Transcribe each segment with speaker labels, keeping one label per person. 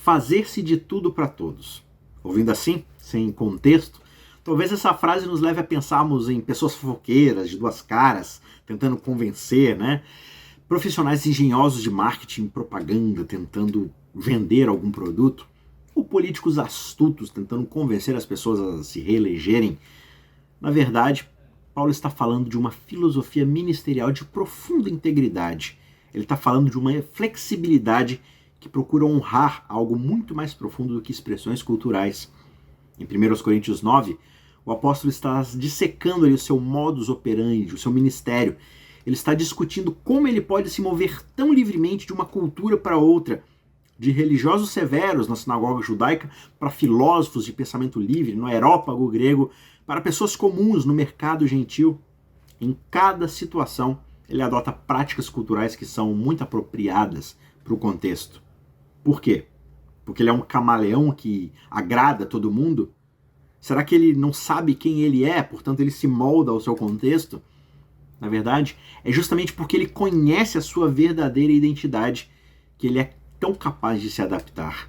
Speaker 1: fazer-se de tudo para todos. Ouvindo assim, sem contexto, talvez essa frase nos leve a pensarmos em pessoas fofoqueiras, de duas caras, tentando convencer, né? Profissionais engenhosos de marketing e propaganda, tentando vender algum produto, ou políticos astutos, tentando convencer as pessoas a se reelegerem. Na verdade, Paulo está falando de uma filosofia ministerial de profunda integridade. Ele está falando de uma flexibilidade que procura honrar algo muito mais profundo do que expressões culturais. Em 1 Coríntios 9, o apóstolo está dissecando ali o seu modus operandi, o seu ministério. Ele está discutindo como ele pode se mover tão livremente de uma cultura para outra, de religiosos severos na sinagoga judaica para filósofos de pensamento livre no aerópago grego, para pessoas comuns no mercado gentil. Em cada situação, ele adota práticas culturais que são muito apropriadas para o contexto. Por quê? Porque ele é um camaleão que agrada todo mundo? Será que ele não sabe quem ele é, portanto ele se molda ao seu contexto? Na verdade, é justamente porque ele conhece a sua verdadeira identidade que ele é tão capaz de se adaptar.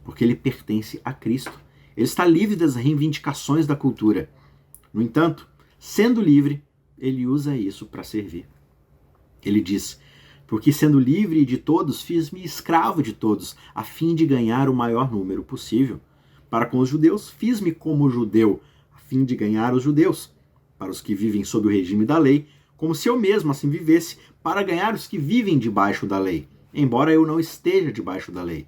Speaker 1: Porque ele pertence a Cristo. Ele está livre das reivindicações da cultura. No entanto, sendo livre, ele usa isso para servir. Ele diz: porque sendo livre de todos, fiz-me escravo de todos, a fim de ganhar o maior número possível. Para com os judeus, fiz-me como judeu, a fim de ganhar os judeus. Para os que vivem sob o regime da lei, como se eu mesmo assim vivesse, para ganhar os que vivem debaixo da lei, embora eu não esteja debaixo da lei.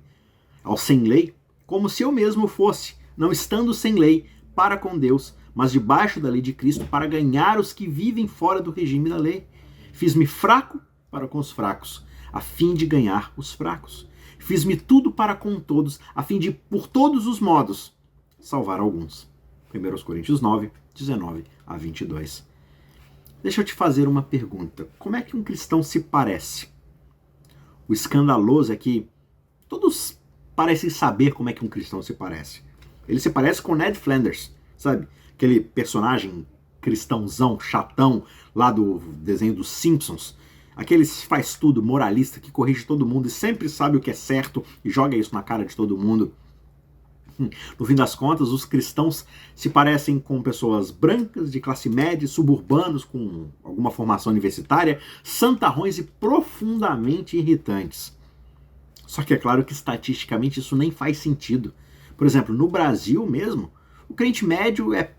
Speaker 1: Ao sem lei, como se eu mesmo fosse, não estando sem lei, para com Deus, mas debaixo da lei de Cristo, para ganhar os que vivem fora do regime da lei. Fiz-me fraco para com os fracos, a fim de ganhar os fracos. Fiz-me tudo para com todos, a fim de, por todos os modos, salvar alguns. 1 Coríntios 9, 19 a 22. Deixa eu te fazer uma pergunta. Como é que um cristão se parece? O escandaloso é que todos parecem saber como é que um cristão se parece. Ele se parece com Ned Flanders, sabe? Aquele personagem cristãozão, chatão, lá do desenho dos Simpsons. Aquele faz tudo, moralista, que corrige todo mundo e sempre sabe o que é certo e joga isso na cara de todo mundo. No fim das contas, os cristãos se parecem com pessoas brancas, de classe média, suburbanos, com alguma formação universitária, santarrões e profundamente irritantes. Só que é claro que estatisticamente isso nem faz sentido. Por exemplo, no Brasil mesmo, o crente médio é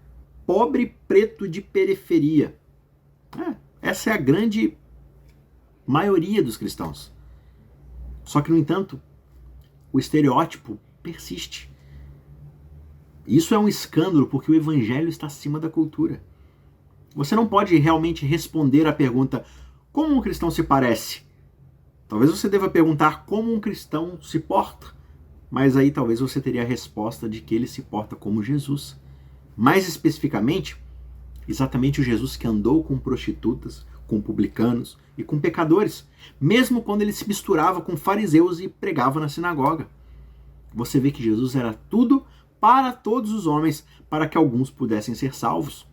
Speaker 1: pobre preto de periferia. Essa é a grande maioria dos cristãos. Só que, no entanto, o estereótipo persiste. Isso é um escândalo porque o evangelho está acima da cultura. Você não pode realmente responder à pergunta: como um cristão se parece? Talvez você deva perguntar como um cristão se porta, mas aí talvez você teria a resposta de que ele se porta como Jesus. Mais especificamente, exatamente o Jesus que andou com prostitutas, com publicanos e com pecadores, mesmo quando ele se misturava com fariseus e pregava na sinagoga. Você vê que Jesus era tudo para todos os homens, para que alguns pudessem ser salvos.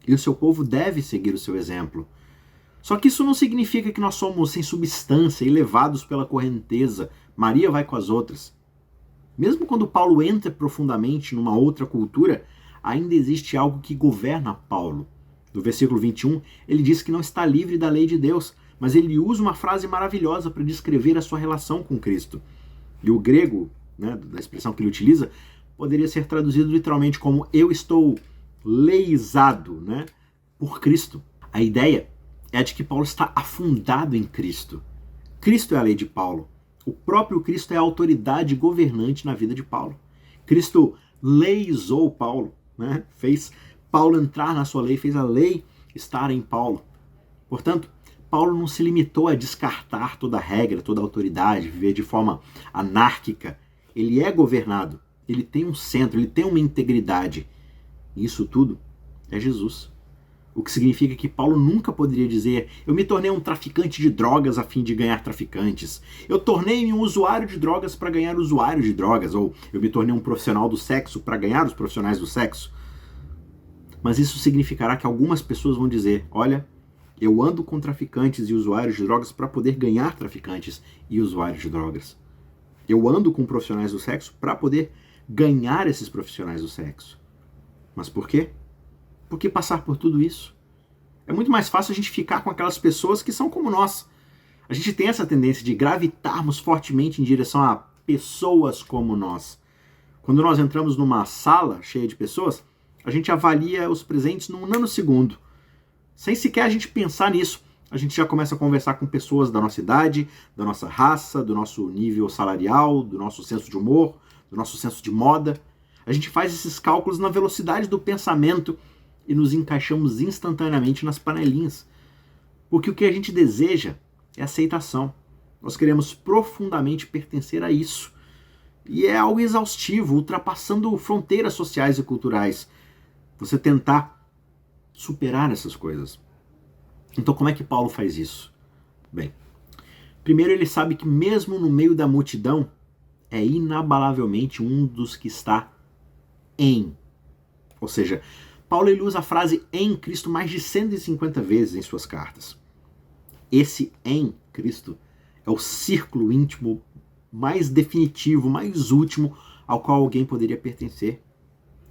Speaker 1: E o seu povo deve seguir o seu exemplo. Só que isso não significa que nós somos sem substância e levados pela correnteza. Maria vai com as outras. Mesmo quando Paulo entra profundamente numa outra cultura, ainda existe algo que governa Paulo. No versículo 21, ele diz que não está livre da lei de Deus, mas ele usa uma frase maravilhosa para descrever a sua relação com Cristo. E o grego, da expressão que ele utiliza, poderia ser traduzido literalmente como eu estou leizado, por Cristo. A ideia é a de que Paulo está afundado em Cristo. Cristo é a lei de Paulo. O próprio Cristo é a autoridade governante na vida de Paulo. Cristo leizou Paulo, fez Paulo entrar na sua lei, fez a lei estar em Paulo. Portanto, Paulo não se limitou a descartar toda a regra, toda a autoridade, viver de forma anárquica. Ele é governado. Ele tem um centro, ele tem uma integridade. E isso tudo é Jesus. O que significa que Paulo nunca poderia dizer: eu me tornei um traficante de drogas a fim de ganhar traficantes. Eu tornei-me um usuário de drogas para ganhar usuários de drogas. Ou eu me tornei um profissional do sexo para ganhar os profissionais do sexo. Mas isso significará que algumas pessoas vão dizer: olha, eu ando com traficantes e usuários de drogas para poder ganhar traficantes e usuários de drogas. Eu ando com profissionais do sexo para poder ganhar esses profissionais do sexo. Mas por quê? Por que passar por tudo isso? É muito mais fácil a gente ficar com aquelas pessoas que são como nós. A gente tem essa tendência de gravitarmos fortemente em direção a pessoas como nós. Quando nós entramos numa sala cheia de pessoas, a gente avalia os presentes num nanosegundo. Sem sequer a gente pensar nisso, a gente já começa a conversar com pessoas da nossa idade, da nossa raça, do nosso nível salarial, do nosso senso de humor, do nosso senso de moda. A gente faz esses cálculos na velocidade do pensamento e nos encaixamos instantaneamente nas panelinhas. Porque o que a gente deseja é aceitação. Nós queremos profundamente pertencer a isso. E é algo exaustivo, ultrapassando fronteiras sociais e culturais. Você tentar superar essas coisas. Então como é que Paulo faz isso? Bem, primeiro ele sabe que mesmo no meio da multidão, é inabalavelmente um dos que está em. Ou seja, Paulo ele usa a frase em Cristo mais de 150 vezes em suas cartas. Esse em Cristo é o círculo íntimo mais definitivo, mais último ao qual alguém poderia pertencer.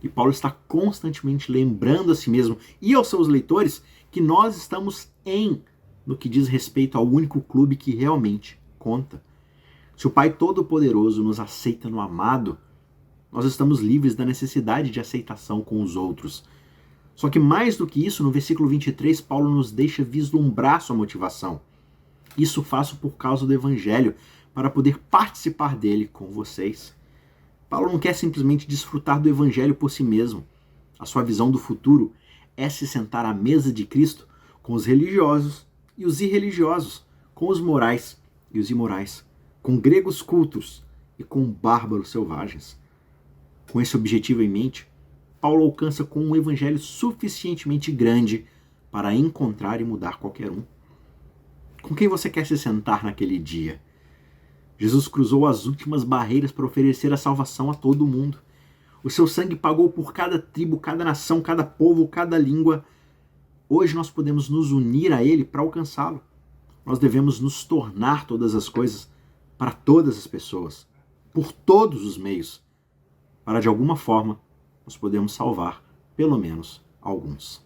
Speaker 1: E Paulo está constantemente lembrando a si mesmo e aos seus leitores que nós estamos em no que diz respeito ao único clube que realmente conta. Se o Pai Todo-Poderoso nos aceita no amado, nós estamos livres da necessidade de aceitação com os outros. Só que mais do que isso, no versículo 23, Paulo nos deixa vislumbrar sua motivação. Isso faço por causa do Evangelho, para poder participar dele com vocês. Paulo não quer simplesmente desfrutar do Evangelho por si mesmo. A sua visão do futuro é se sentar à mesa de Cristo com os religiosos e os irreligiosos, com os morais e os imorais, com gregos cultos e com bárbaros selvagens. Com esse objetivo em mente, Paulo alcança com um evangelho suficientemente grande para encontrar e mudar qualquer um. Com quem você quer se sentar naquele dia? Jesus cruzou as últimas barreiras para oferecer a salvação a todo mundo. O seu sangue pagou por cada tribo, cada nação, cada povo, cada língua. Hoje nós podemos nos unir a Ele para alcançá-lo. Nós devemos nos tornar todas as coisas para todas as pessoas, por todos os meios, para de alguma forma nós podemos salvar pelo menos alguns.